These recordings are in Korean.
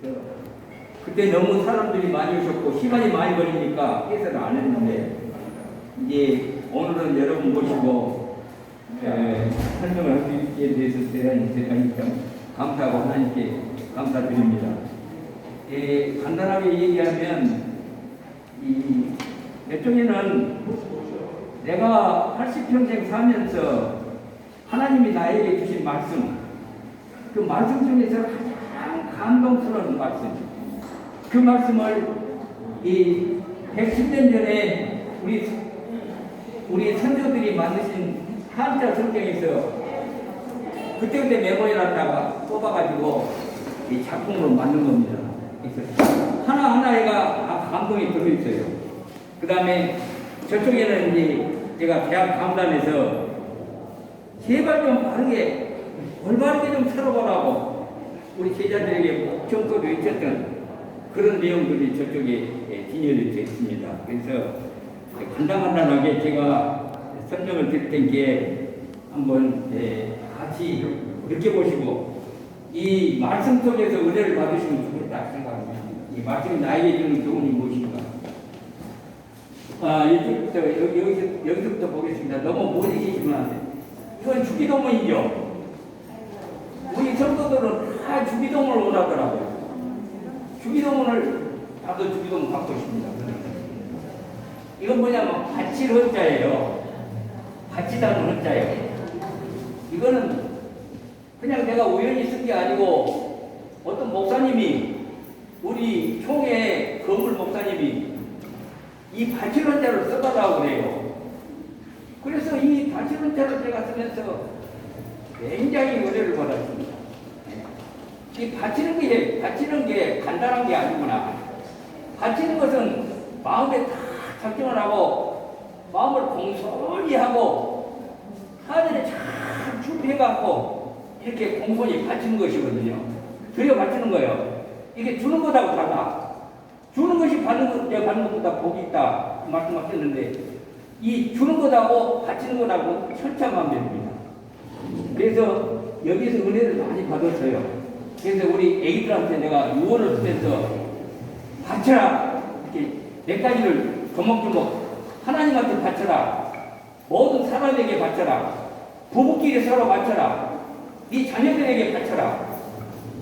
그래서 그때 너무 사람들이 많이 오셨고 시간이 많이 걸리니까 해설을 안 했는데 이제 오늘은 여러분 모시고 설명을 할 수 있게 돼서 대단히 참 감사하고 하나님께 감사드립니다. 간단하게 얘기하면 일종에는 내가 80평생 살면서 하나님이 나에게 주신 말씀, 그 말씀 중에서 가장 감동스러운 말씀, 그 말씀을 이 110년 전에 우리 선조들이 만드신 한자 성경에서 그때그때 메모해놨다가 뽑아가지고 이 작품으로 만든 겁니다. 그래서 하나하나가 감동이 들어있어요. 그 다음에 저쪽에는 이제 제가 대학 강단에서 제발 좀 바르게, 올바르게 좀 살아보라고 우리 제자들에게 정껏 외쳤던 그런 내용들이 저쪽에 진열되어 있습니다. 그래서 간단하게 제가 설명을 드릴 테니까 한번 같이 느껴보시고 이 말씀 속에서 은혜를 받으시면 좋겠다 생각합니다. 이 말씀이 나에게 주는 교훈이 무엇인가? 여기서부터 보겠습니다. 너무 멀리 계시면 안 돼요. 이건 주기도문이죠. 우리 성도들은 다 주기도문을 원하더라고요. 주기도문을 나도 주기도문 갖고 있습니다. 이건 뭐냐면 바칠 헌자예요. 바치다는 헌자예요. 이거는 그냥 내가 우연히 쓴 게 아니고 어떤 목사님이 우리 총회 건물 목사님이 이 바칠 헌자를 써달라고 그래요. 그래서 이 바칠 헌자를 제가 쓰면서 굉장히 은혜를 받았습니다. 이 바치는 게 간단한 게 아니구나. 바치는 것은 마음에 다 작정을 하고 마음을 공손히 하고 하늘에 잘 준비해갖고 이렇게 공손히 바치는 것이거든요. 드려 바치는 거예요. 이게 주는 것하고 달라. 주는 것이 받는 것보다 복이 있다 말씀하셨는데 이 주는 것하고 바치는 것하고 천차만별입니다. 그래서 여기서 은혜를 많이 받았어요. 그래서 우리 애기들한테 내가 유언을 쓰면서 바쳐라 이렇게 몇 가지를 조목조목 하나님한테 바쳐라, 모든 사람에게 바쳐라, 부부끼리 서로 바쳐라, 네 자녀들에게 바쳐라,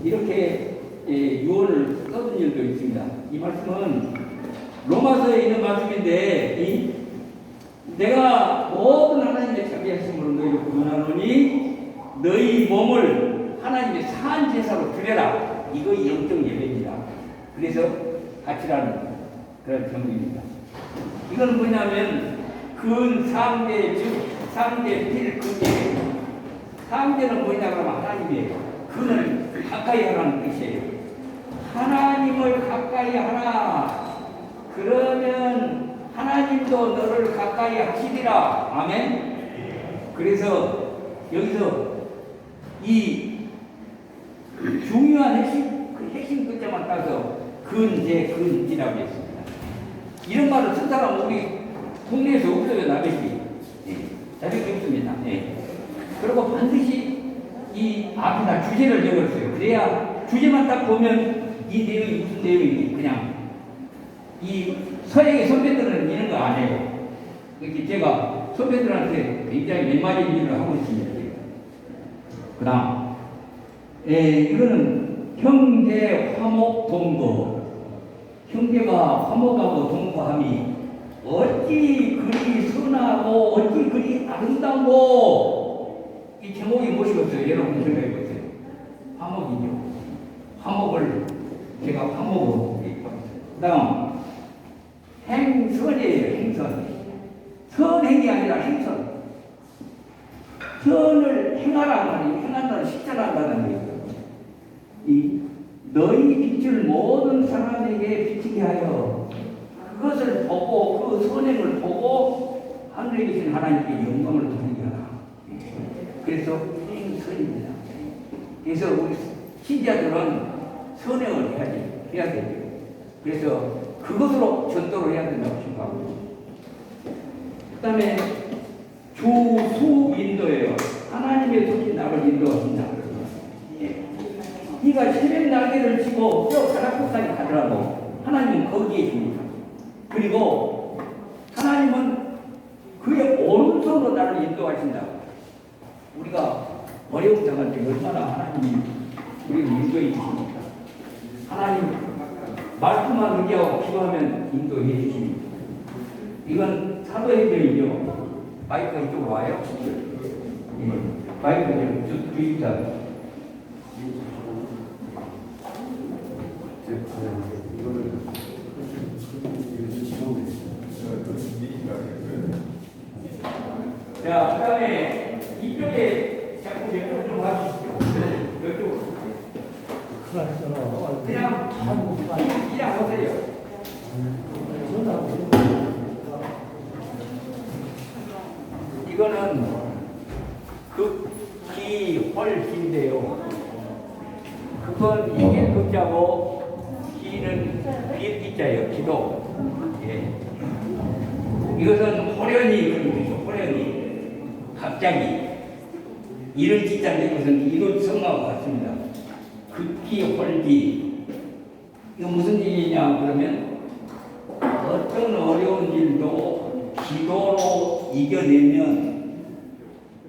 이렇게 유언을 써둔 일도 있습니다. 이 말씀은 로마서에 있는 말씀인데 내가 모든 하나님의 자비하심으로 너희를 구원하노니 너희 몸을 하나님의 사한 제사로 드려라. 이거 영적 예배입니다. 그래서 바치라는 그런 제목입니다. 이건 뭐냐면 상대 즉 상대 필 근제, 상대는 뭐냐 그러면 하나님이에요. 근을 가까이 하라는 뜻이에요. 하나님을 가까이 하라. 그러면 하나님도 너를 가까이 하시리라. 아멘. 그래서 여기서 이 중요한 핵심 글자만 따서 근지라고 했습니다. 이런 말을 쓴 사람은 우리 국내에서 없어요. 나백이 자격이 없습니다. 그리고 반드시 이 앞에다 주제를 적었어요. 그래야 주제만 딱 보면 이 내용이 무슨 내용인지 그냥 이 서양의 선배들은 이런 거 안 해요. 이렇게 제가 선배들한테 굉장히 맥맞은 일을 하고 있습니다. 그 다음 이거는 형제 화목 동거. 형제가 화목하고 동거함이 어찌 그리 선하고 어찌 그리 아름다워. 이 제목이 무엇이겠어요? 여러분 생각해 보세요. 화목이죠. 화목을 제가 화목으로 그 다음 행선이에요. 행선. 선행이 아니라 행선. 선을 행하라 말이에요. 행한다는 실천한다는 거예요. 너희 빛을 모든 사람에게 비치게 하여 그것을 보고 그 선행을 보고 하늘에 계신 하나님께 영광을 돌리게 하라. 그래서 행선입니다. 그래서 우리 신자들은 선행을 해야 되죠. 그래서 그것으로 전도를 해야 된다고 생각하고, 그 다음에 주수 인도예요. 하나님의 손이 나를 인도하신다. 네가 새벽 날개를 치고 저 가락국까지 가더라도 하나님은 거기에 있습니다. 그리고 하나님은 그의 오른손으로 나를 인도하신다. 우리가 어려움 당할 때 얼마나 하나님이 우리를 인도해 주십니까? 하나님 말씀만 의지하고 기도하면 인도해 주십니다. 이건 사도행전이죠. 마이크가 이쪽으로 와요? 예. 마이크를 주입니다. 자, 그 다음에 이쪽에 자꾸 이쪽 좀 와주십시오. 이쪽으로. 그냥 오세요. 이거는 극기헐기인데요. 그건 이게 극자고 기는 비기자예요. 기도. 예. 이것은 호련히 호련히 갑자기 이런 짓자인데 이것은 이런 성화와 같습니다. 극기헐기. 이거 무슨 일이냐 그러면 어떤 어려운 일도 기도로 이겨내면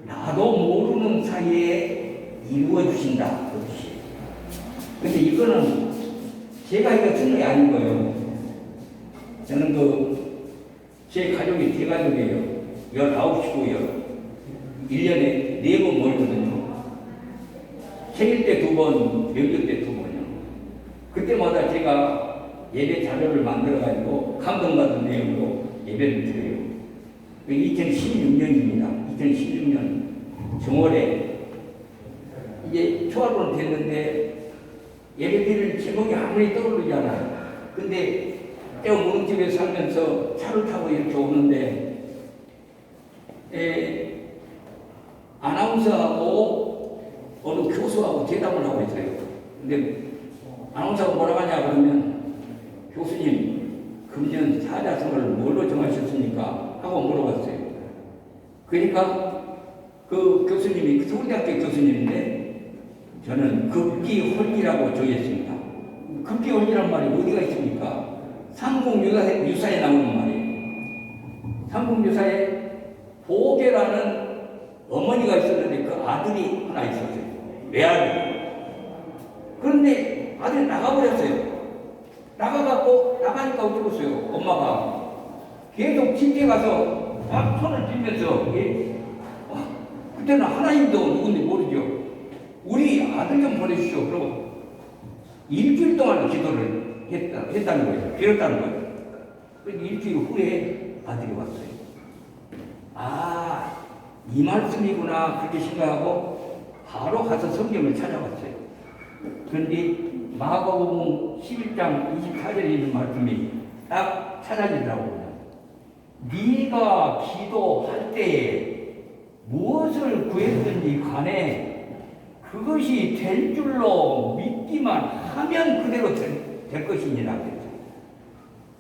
나도 모르는 사이에 이루어 주신다. 그것이. 근데 이거는 제가 이거 쓰는 게 아닌 거예요. 저는 제 가족이 대가족이에요. 19식구예요. 1년에 4번 모이거든요. 생일 때 2번, 명절 때 2번이요. 그때마다 제가 예배 자료를 만들어가지고 감동받은 내용으로 예배를 드려요. 2016년입니다. 2016년 정월에 이제 초하루는 됐는데 예배 드릴 제목이 아무리 떠오르지 않아요. 근데 떼어 무릉집에 살면서 차를 타고 이렇게 오는데 아나운서하고 어느 교수하고 대담을 하고 있어요. 근데 아나운서가 뭐라고 하냐 그러면 교수님 금년 사자성어를 뭘로 정하셨습니까? 하고 물어봤어요. 그러니까 그 교수님이 서울대학교 교수님인데 저는 급기홀기라고 정했습니다. 급기홀기란 말이 어디가 있습니까? 삼국유사에 나오는 말이에요. 삼국유사에 보계라는 어머니가 있었는데 그 아들이 하나 있었어요. 외아들. 그런데 아들이 나가버렸어요. 나가니까 어쩌겠어요. 엄마가 계속 집에 가서 막 손을 쥐면서 그때는 하나님도 누군지 모르죠. 우리 아들 좀 보내주시오. 그러고 일주일 동안 기도를 했다는 거예요. 빌었다는 거예요. 그래서 일주일 후에 아들이 왔어요. 아, 이 말씀이구나 그렇게 생각하고 바로 가서 성경을 찾아봤어요. 그런데 마가복음 11장 24절에 있는 말씀이 딱 찾아지더라고요. 네가 기도할 때에 무엇을 구했든지 간에 그것이 될 줄로 믿기만 하면 그대로 될 것이니라 그랬죠.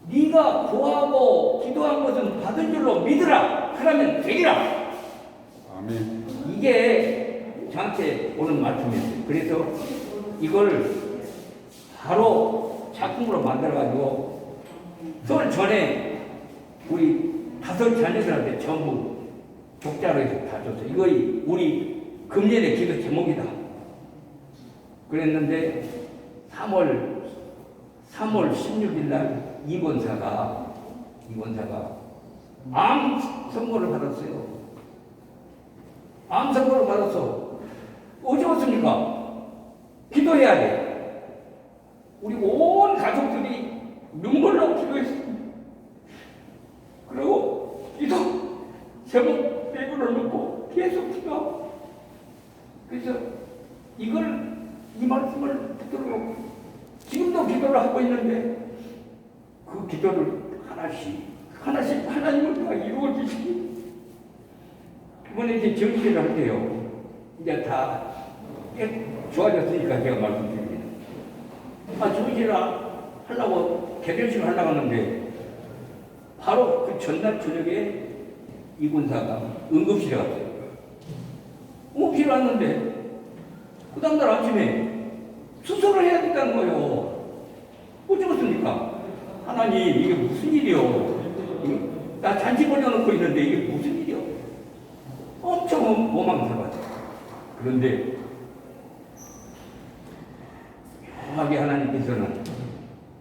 네가 구하고 기도한 것은 받은 줄로 믿으라. 그러면 되리라. 아멘. 이게 저한테 오는 말씀이었어요. 그래서 이걸 바로 작품으로 만들어가지고 설 전에 우리 5 자녀들한테 전부 독자로 해서 다 줬어요. 이거 우리 금년의 기도 제목이다. 그랬는데 3월 16일 날 이권사가 암 선고를 받았어요. 암 선고를 받았어. 어제 왔습니까? 기도해야 돼. 우리 온 가족들이 눈물로 기도했습니다. 그리고 기도 제목 내부를 놓고 계속 기도하고 그래서 이 말씀을 붙들고 지금도 기도를 하고 있는데 그 기도를 하나씩 하나님을 다 이루어 주시기 이번에 이제 정시를 할 때요. 이제 다 좋아졌으니까 제가 말씀드립니다. 정시를 하려고 개별식을 하려고 하는데 바로 그 전날 저녁에 이군사가 응급실에 갔어요. 응급실에 왔는데 그 다음날 아침에 수술을 해야 된다는 거예요. 어쩌겠습니까? 하나님, 이게 무슨 일이요? 나 잔치 벌려놓고 있는데 이게 무슨 일이요? 엄청 원망스러워요. 그런데 묘하게 하나님께서는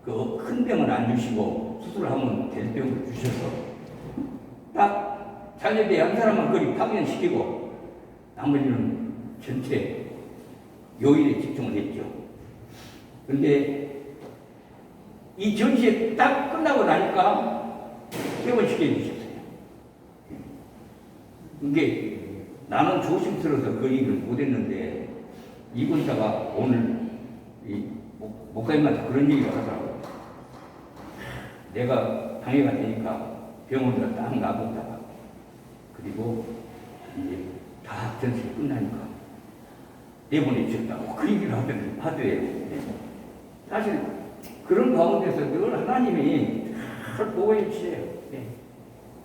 그 큰 병은 안 주시고 수술하면 될 병을 주셔서 딱 자녀들 한 사람만 거리 파견시키고 나머지는 전체 요일에 집중을 했죠. 그런데 이 전시에 딱 끝나고 나니까 퇴원시켜 주셨어요. 이게 나는 조심스러워서 그 얘기를 못했는데 이 군사가 오늘 이 목사님한테 그런 얘기를 하더라고요. 내가 방해가 되니까 병원으로 딱 놔뒀다가 그리고 이제 다 전시가 끝나니까 내보내주셨다고 그 얘기를 하더래요. 사실 그런 가운데서 늘 하나님이 잘 보호해 주세요.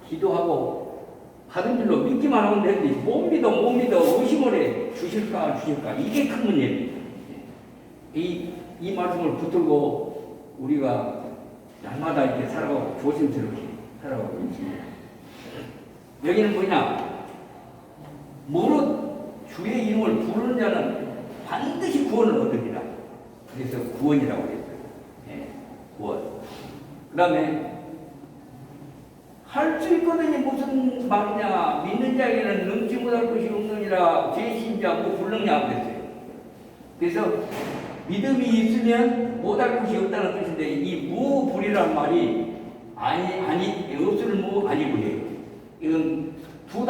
기도하고 받은 줄로 믿기만 하면 되는데 못 믿어 의심을 해 주실까 이게 큰 문제입니다. 이 말씀을 붙들고 우리가 날마다 이렇게 살아가고 조심스럽게 살아가고 있습니다. 여기는 뭐냐? 무릇 주의 이름을 부르는 자는 반드시 구원을 얻으리라. 그래서 구원이라고 했어요. 구원. 그 다음에 할 수 있거든요. 무슨 말이냐? 믿는 자에게는 능치 못할 것이 없느니라. 제10자 불능냐 그랬어요. 그래서 믿음이 있으면 못할 것이 없다는 뜻인데 이 무불이라는 말이 없을 무 아니고요. 이건 두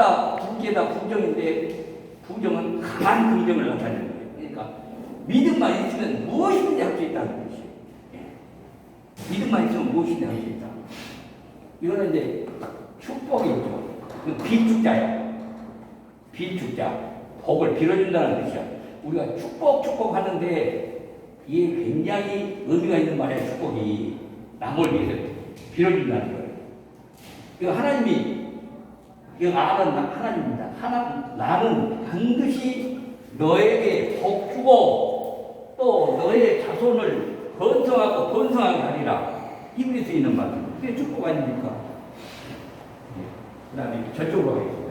개 다 부정인데 부정은 강한 긍정을 나타내는 거예요. 그러니까 믿음만 있으면 무엇이든지 할 수 있다는 것이에요. 믿음만 있으면 무엇이든지 할 수 있다. 이거는 이제 축복이죠. 비축자예요. 비축자. 복을 빌어준다는 뜻이야. 우리가 축복하는데 이게 굉장히 의미가 있는 말이에요. 축복이 남을 위해서 빌어준다는 거예요. 이거 하나님이 이거 나는 하나님입니다. 나는 반드시 너에게 복 주고 또 너의 자손을 번성하게 하리라. 히브리서에 있는 말씀. 그게 축복 아닙니까? 그 다음에 저쪽으로 가겠습니다.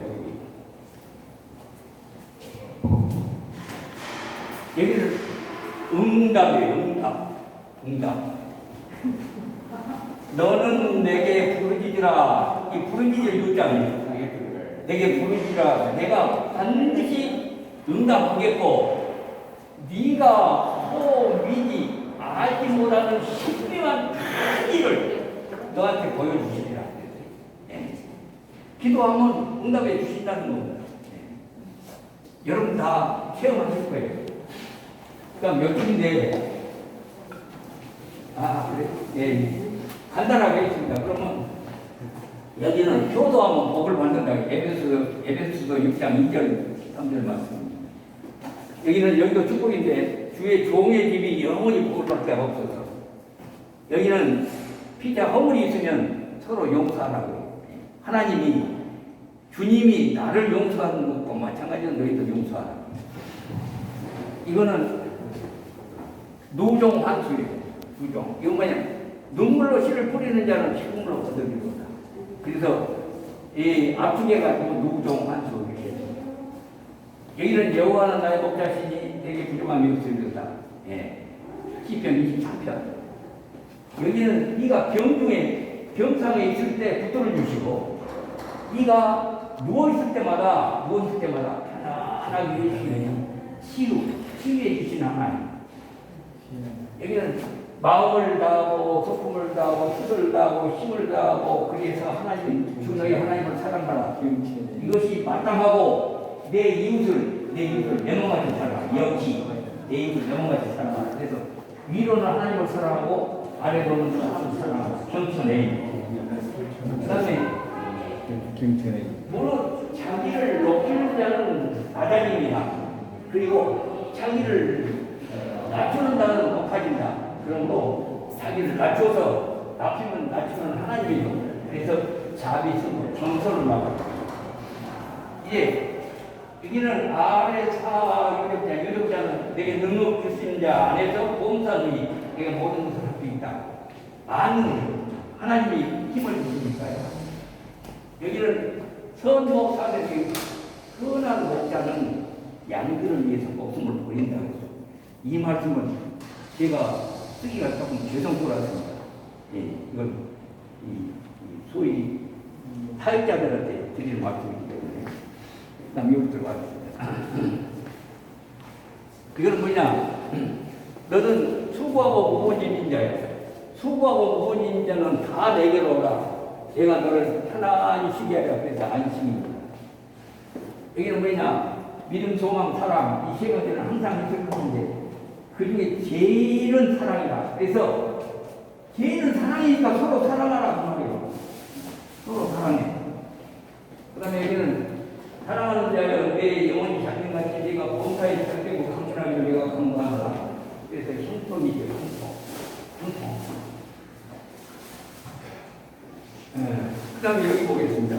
여기는 응답이에요. 응답. 너는 내게 부르짖으라. 이 부르짖을 요장이에요. 내게 부르짖으라. 내가 반드시 응답하겠고 네가 또 미리 알지 못하는 신비한 큰 일을 너한테 보여주시리라. 기도하면 응답해 주신다는 겁니다. 여러분 다 체험하실 거예요. 그러니까 몇 줄인데 그래? 간단하게 했습니다. 그러면 여기는 효도하면 복을 받는다. 에베소서 6장 2절 3절 말씀입니다. 여기도 축복인데 주의 종의 집이 영원히 복을 받게 없어서 여기는 피자 허물이 있으면 서로 용서하라고. 하나님이 주님이 나를 용서하는 것과 마찬가지로 너희도 용서하라. 이거는 누종환수예요. 누종. 이거 뭐냐? 눈물로 씨를 뿌리는 자는 기쁨으로 얻으리로다. 그래서 이 아프게 가지고 누종환수 이렇게. 여기는 여호와는 나의 목자시니 되게 부족함이 없으리로다. 시편 23편. 여기는 네가 병상에 있을 때 붙들어 주시고 네가 누워 있을 때마다 편안하게 해주시는 치유해 주시는 하나님. 여기는 마음을 다하고 소품을 다하고 뜻을 다하고 힘을 다하고 그래서 주 너희 하나님을 사랑하라. 이것이 마땅하고 내 이웃을 내 몸같이 사랑하라. 역시 내 이웃을 내 몸같이 사랑하라. 그래서 위로는 하나님을 사랑하고 아래로는 사람을 사랑하라. 겸손해. 그 다음에 물론 자기를 높이는 자는 낮아집니다. 그리고 자기를 낮추는 자는 높아진다. 그런 거 자기를 낮춰서 낮추는 하나님이죠. 그래서 자비스고 겸손을 말합니다. 이제 여기는 아래 사 유력자, 유력자는 내게 능력 주신 자 안에서 범사능이 내가 모든 것을 할 수 있다. 아는 하나님이 힘을 주시니까요. 여기는 선목사들이 선한 목자는 양들을 위해서 목숨을 버린다고 했죠. 이 말씀은 제가 쓰기가 조금 죄송스러웠습니다. 예, 이건 소위 사역자들한테 드리는 말씀이기 때문에. 그 다음 여기 들어가겠습니다. 그거는 뭐냐? 너는 수고하고 무거운 자야. 수고하고 무거운 자는 다 내게로 오라. 내가 너를 편안히 쉬게 하려. 그래서 안심입니다. 여기는 뭐냐? 믿음, 소망, 사랑, 이 세 가지는 항상 있을 것인데, 그 중에 제일은 사랑이다. 그래서 제일은 사랑이니까 서로 사랑하라 그 말이에요. 서로 사랑해. 그 다음에 여기는 사랑하는 자여 내 영혼이 작년같이 네가 범사에 시작되고 강신하기를 내가 강구하노라. 그래서 힘통이죠. 힘통. 그 다음에 여기 보겠습니다.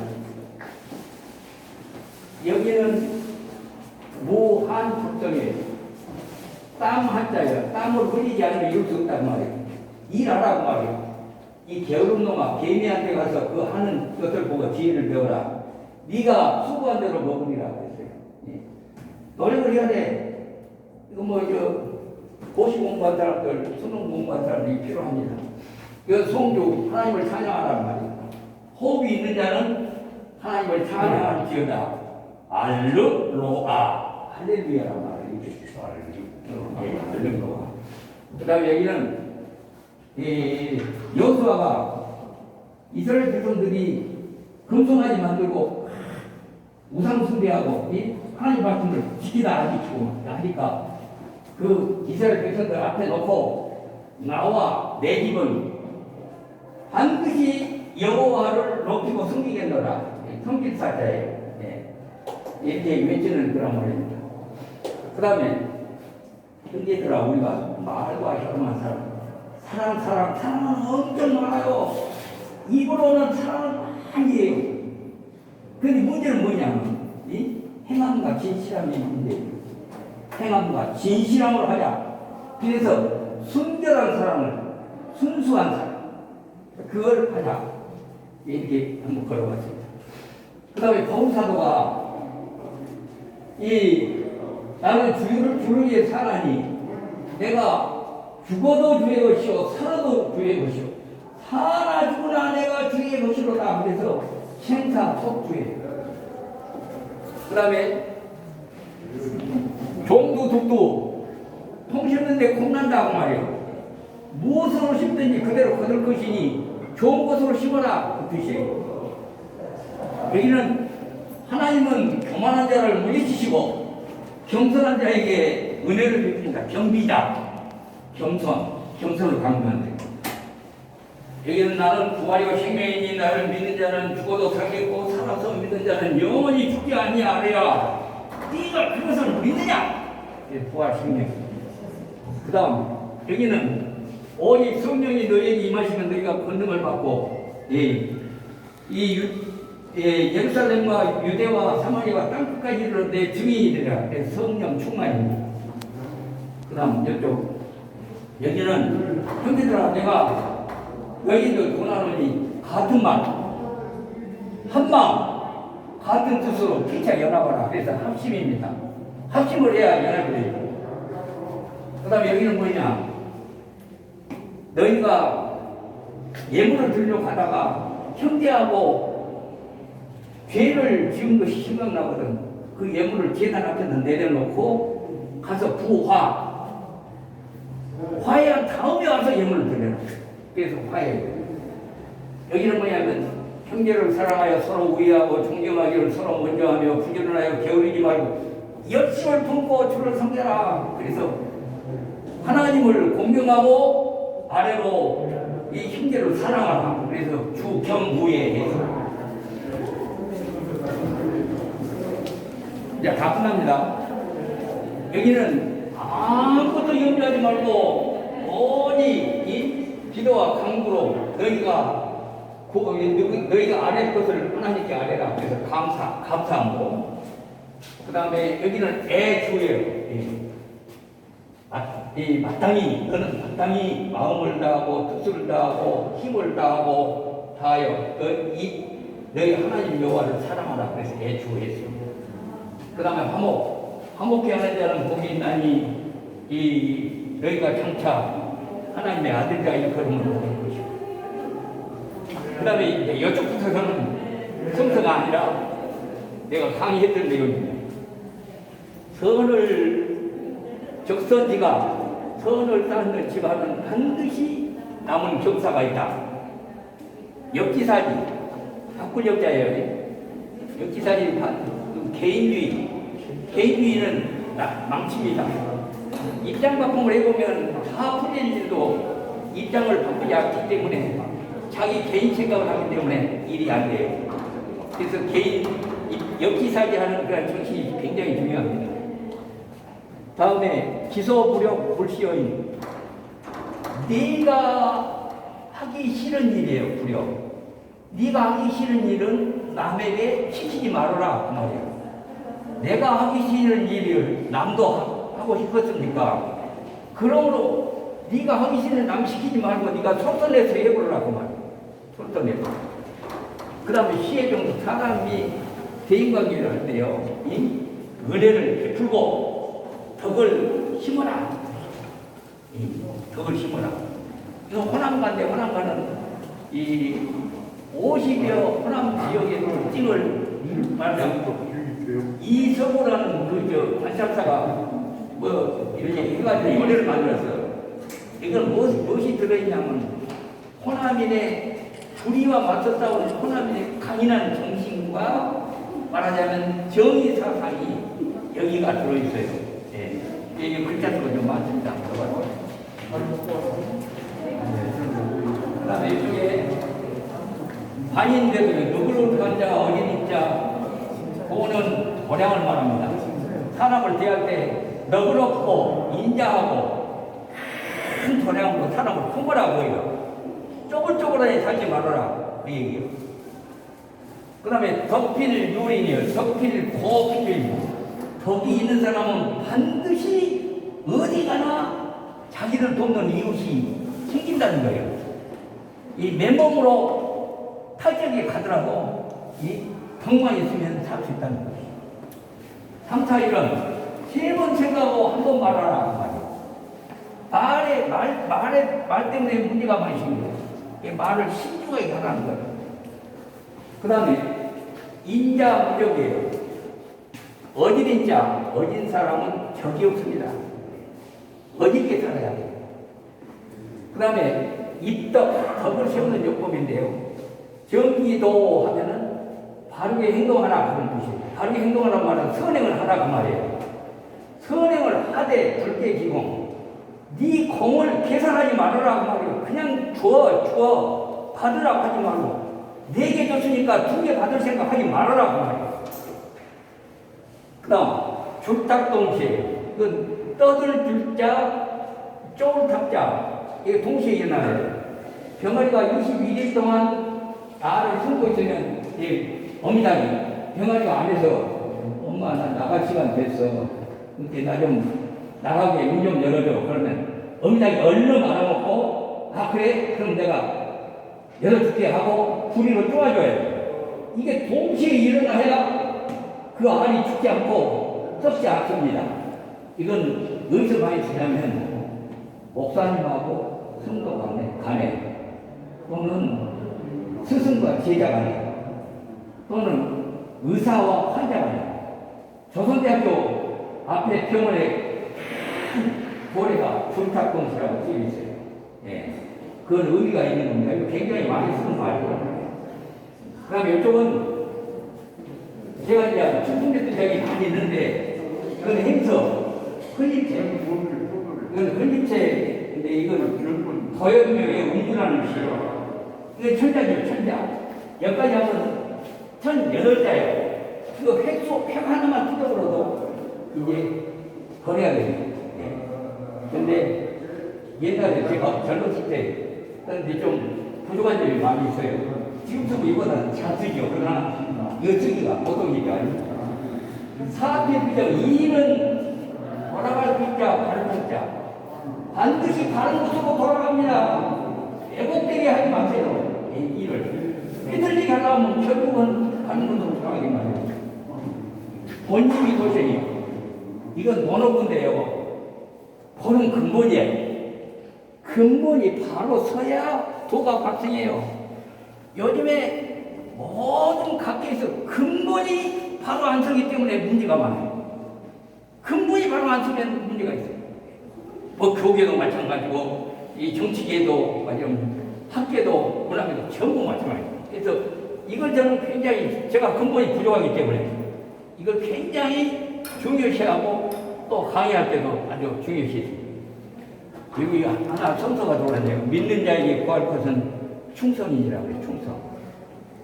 여기는 무한 적정에 땀 한자예요. 땀을 흘리지 않으면 이룰 수 없단 말이에요. 일하라고 말이에요. 이 게으른 놈아 개미한테 가서 그 하는 것을 보고 지혜를 배워라. 네가 수고한 대로 먹으리라 그랬어요. 예. 노력을 해야 돼. 이거 고시 공부한 사람들, 수능 공부한 사람들이 필요합니다. 그 송주 하나님을 찬양하라는 말이에요. 호흡이 있는 자는 하나님을 찬양할지어다. 알르로아 할렐루야란 말을 이렇게 알르로아. 그 다음에 여기는 여호수아가 이스라엘 백성들이 금송아지 만들고 우상 숭배하고 하나님 말씀을 지키다 안 지키고 하니까 그 이스라엘 백성들 앞에 놓고 나와 내 집은 반드시 여호와를 높이고 섬기겠노라. 성질사자예요. 이렇게 외치는 그런 말입니다. 그 다음에 형제들아 우리가 말과 혈만 사랑은 엄청 많아요. 입으로는 사랑은 아니에요. 그런데 문제는 뭐냐면 행함과 진실함이 문제예요. 행함과 진실함을 하자. 그래서 순결한 사랑을 순수한 사랑 그걸 하자. 이렇게 한번 걸어봤습니다. 그 다음에 바울사도가 나는 주를 위해 살아니 내가 죽어도 주의 것이요 살아도 주의 것이요 살아 죽으나 내가 주의 것이로다. 그래서 생사속주의. 그 다음에 종도 둑도 통 심는데 콩난다고 말이에요. 무엇으로 심든지 그대로 거둘 것이니 좋은 것으로 심어라 그 뜻이에요. 여기는 하나님은 교만한 자를 물리치시고 겸손한 자에게 은혜를 베푼다. 겸비다. 겸손을 강조한다. 여기는 나는 부활이고 생명이니 나를 믿는 자는 죽어도 살겠고 살아서 믿는 자는 영원히 죽지 아니하리라. 네가 그것을 믿느냐? 부활 생명. 그 다음 여기는 오직 성령이 너에게 임하시면 너희가 권능을 받고 예루살렘과 유대와 사마리아와 땅끝까지 이르러 내 증인이 되리라. 성령 충만입니다. 그 다음 이쪽 여기는 형제들아 내가 너희들 원하노니 같은 말 한마음 같은 뜻으로 피차 연합하라. 그래서 합심입니다. 합심을 해야 연합이 돼요. 그 다음에 여기는 뭐냐, 너희가 예물을 드리려고 하다가 형제하고 죄를 지은 것이 생각나거든. 그 예물을 제단 앞에다 내려놓고 가서 화해한 다음에 와서 예물을 드려라. 그래서 화해. 여기는 뭐냐면 형제를 사랑하여 서로 우애하고 존경하기를 서로 먼저 하며 부지런하여 게으르지 말고 열심을 품고 주를 섬겨라. 그래서 하나님을 공경하고 아래로 이 형제를 사랑하라. 그래서 주경무예해서 이제 다 끝납니다. 여기는 아무것도 염려하지 말고 오직 이 기도와 간구로 너희가 아랠 것을 하나님께 아뢰라. 그래서 감사함으로. 그 그 다음에 여기는 애주예요. 이 마땅히, 너는 마땅히 마음을 다하고 뜻을 다하고 힘을 다하고 다하여 너희 하나님 여호와를 사랑하라. 그래서 애주했어요. 그 다음에 화목케 하는 자는 복이 있나니 너희가 장차 하나님의 아들과 일컬음을 받을 것이고. 그 다음에 이제 이쪽부터는 성서가 아니라 내가 강의했던 내용입니다. 선을 쌓는 집안은 반드시 남은 경사가 있다. 역지사지, 학군역자예요. 역지사지, 개인주의는 망칩니다. 입장 바꿈을 해보면 다 풀린 일도 입장을 바꾸지 않기 때문에 자기 개인 생각을 하기 때문에 일이 안 돼요. 그래서 역지사지하는 그런 정신이 굉장히 중요합니다. 다음에 기소부력 불시여인. 네가 하기 싫은 일이에요. 부력. 네가 하기 싫은 일은 남에게 시키지 말아라 그 말이에요. 내가 하기 싫은 일을 남도 하고 싶었습니까? 그러므로 네가 하기 싫은 남 시키지 말고 네가 손떠내서 해보라 그 말이에요. 손떠내서. 그 다음에 시의 정도. 사람이 대인관계를 할 때요, 이 은혜를 베풀고 덕을 심어라. 덕을 심어라. 이거 호남가는 이 50여 호남 지역의 특징을 말하자면 이서구라는 관찰사가 이렇게 해가지고 노래를 만들었어요. 이건 무엇이 들어있냐면 호남인의 불의와 맞서 싸우는 호남인의 강인한 정신과 말하자면 정의 사상이 여기가 들어있어요. 이게 글자수가 좀 많습니다. 그 다음에 이쪽에 반인대도 너그러운 자, 어린이 자, 그거는 번양을 말합니다. 사람을 대할 때 너그럽고 인자하고 큰 번양으로 사람을 품으라고 해요. 쪼글쪼글하게 살지 말아라. 그 얘기예요. 그 다음에 덕필 유린이에요. 덕필 고필. 덕이 있는 사람은 반드시 어디 가나 자기를 돕는 이웃이 생긴다는 거예요. 이 맨몸으로 탈적에 가더라도 이 덕만 있으면 살 수 있다는 거예요. 3, 4, 1은 3번 생각하고 한 번 말하라 그 말이에요. 말 때문에 문제가 많이 생겨요. 말을 신중하게 하라는 거예요. 그 다음에 인자무적이에요. 어진 사람은 적이 없습니다. 어질게 살아야 돼요. 그 다음에 덕을 세우는 요법인데요. 정의도 하면은 바르게 행동하라 그런 뜻이에요. 바르게 행동하라는 말은 선행을 하라 그 말이에요. 선행을 하되 불깨기공. 네 공을 계산하지 말아라 그 말이에요. 그냥 주어 받으라고 하지 말고 4개 줬으니까 2개 받을 생각 하지 말아라 그 말이에요. 그 다음 줄탁동시에 그 떠들 줄자 쪼을 탁자 이게 동시에 일어나요. 병아리가 22일 동안 알을 숨고 있으면 어미닭이 병아리가 안에서 엄마 나 나갈 시간 됐어. 근데 나 좀 나가게 문 좀 열어줘. 그러면 어미닭이 얼른 알아먹고 그래? 그럼 내가 열어줄게 하고 구리로 쪼아줘요. 이게 동시에 일어나야 그 알이 죽지 않고 썩지 않습니다. 이건 어디서 많이 쓰냐면 목사님하고 성도 간에 또는 스승과 제자 간에 또는 의사와 환자 간에. 조선대학교 앞에 병원에 고래가 줄탁동시라고 쓰여 있어요. 그건 의미가 있는 겁니다. 이거 굉장히 많이 쓰는 말이에요. 그 다음에 이쪽은 제가 이제 충분했던 적이 많이 있는데, 이건 행서, 흘림체. 이건 흘림체인데, 이건 더연명의 운구라는 뜻이에요. 이건 천자죠, 천자. 여기까지 하면 1008자예요. 이거 획 하나만 뜯어버려도 이제 버려야 됩니다. 근데 옛날에 제가 젊었을 때, 근데 좀 부족한 점이 많이 있어요. 지금 쓰고 이보다 잘 쓰죠. 그러나 이거 쓰기가 보통 일이 아닙니다. 사필 먼저 이는 돌아갈 글자, 바른 글자. 반드시 바른 곳으로 돌아갑니다. 왜곡되게 하지 마세요. 이 일을. 휘둘리게 하려면 결국은 바른 곳으로 돌아가게 말이에요. 본심이 도저히. 이건 번호인데요. 번은 근본이에요. 근본이 바로 서야 도가 발생해요. 요즘에 모든 각계에서 근본이 바로 안 서기 때문에 문제가 많아요. 근본이 바로 안 서면 문제가 있어요. 뭐 교계도 마찬가지고 이 정치계도 마찬가지고 학계도 문화계도 전부 마찬가지예요. 그래서 이걸 저는 굉장히 제가 근본이 부족하기 때문에 이걸 굉장히 중요시하고 또 강의할 때도 아주 중요시했습니다. 여기 하나 성서가 들어왔네요. 믿는 자에게 구할 것은 충성이라고 해요. 충성.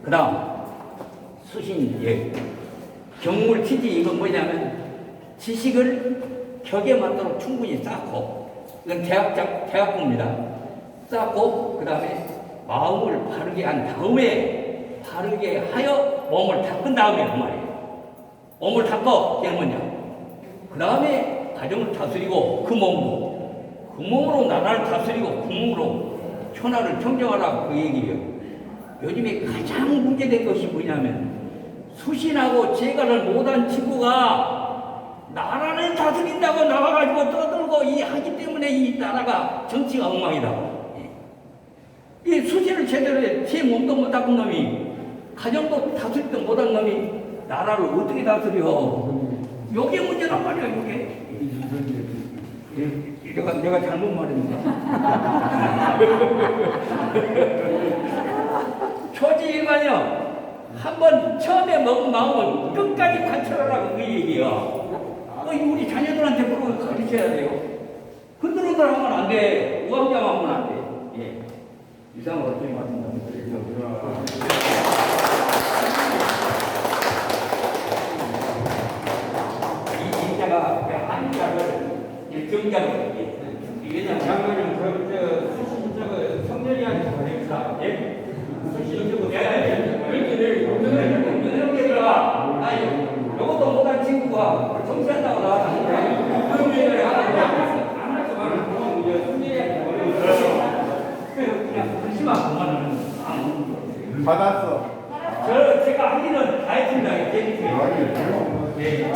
그 다음 수신. 예. 경물 취지. 이건 뭐냐면 지식을 벽에 맞도록 충분히 쌓고, 이건 대학부입니다. 쌓고 그 다음에 마음을 바르게 한 다음에 바르게 하여 몸을 닦은 다음에 그 말이에요. 몸을 닦고 그게 뭐냐. 그 다음에 가정을 다스리고 그 몸으로 나라를 다스리고 그 몸으로 천하를 청정하라 그 얘기예요. 요즘에 가장 문제된 것이 뭐냐면 수신하고 제가를 못한 친구가 나라를 다스린다고 나와가지고 떠들고 이 하기 때문에 이 나라가 정치가 엉망이다. 이 수신을 제대로 해. 제 몸도 못 닦은 놈이 가정도 다스리도 못한 놈이 나라를 어떻게 다스려? 요게 문제란 말이야. 요게. 내가 잘못 말했는데. 초지일관이요. 한번 처음에 먹은 마음을 끝까지 관철하라고 그 얘기야. 우리 자녀들한테 그걸 가르쳐야 돼요. 흔들흔들 하면 안 돼. 우왕좌왕 하면 안 돼. 예. 이상으로 어떻게 말씀드립니다. 이 인자가 한자를 정자로 왜냐면 장관님 수신 성렬이한테 보냅시다. 예? 수신 저거 얘기를 이렇게 들어가. 요것도 못한 친구가 정치한다고 나왔는데 그런 얘기를 안 할 수 많은 그런 성렬이한테 보내면 그냥 글씨만 보면은 안 받았어. 제가 할 일은 다 했습니다. 네.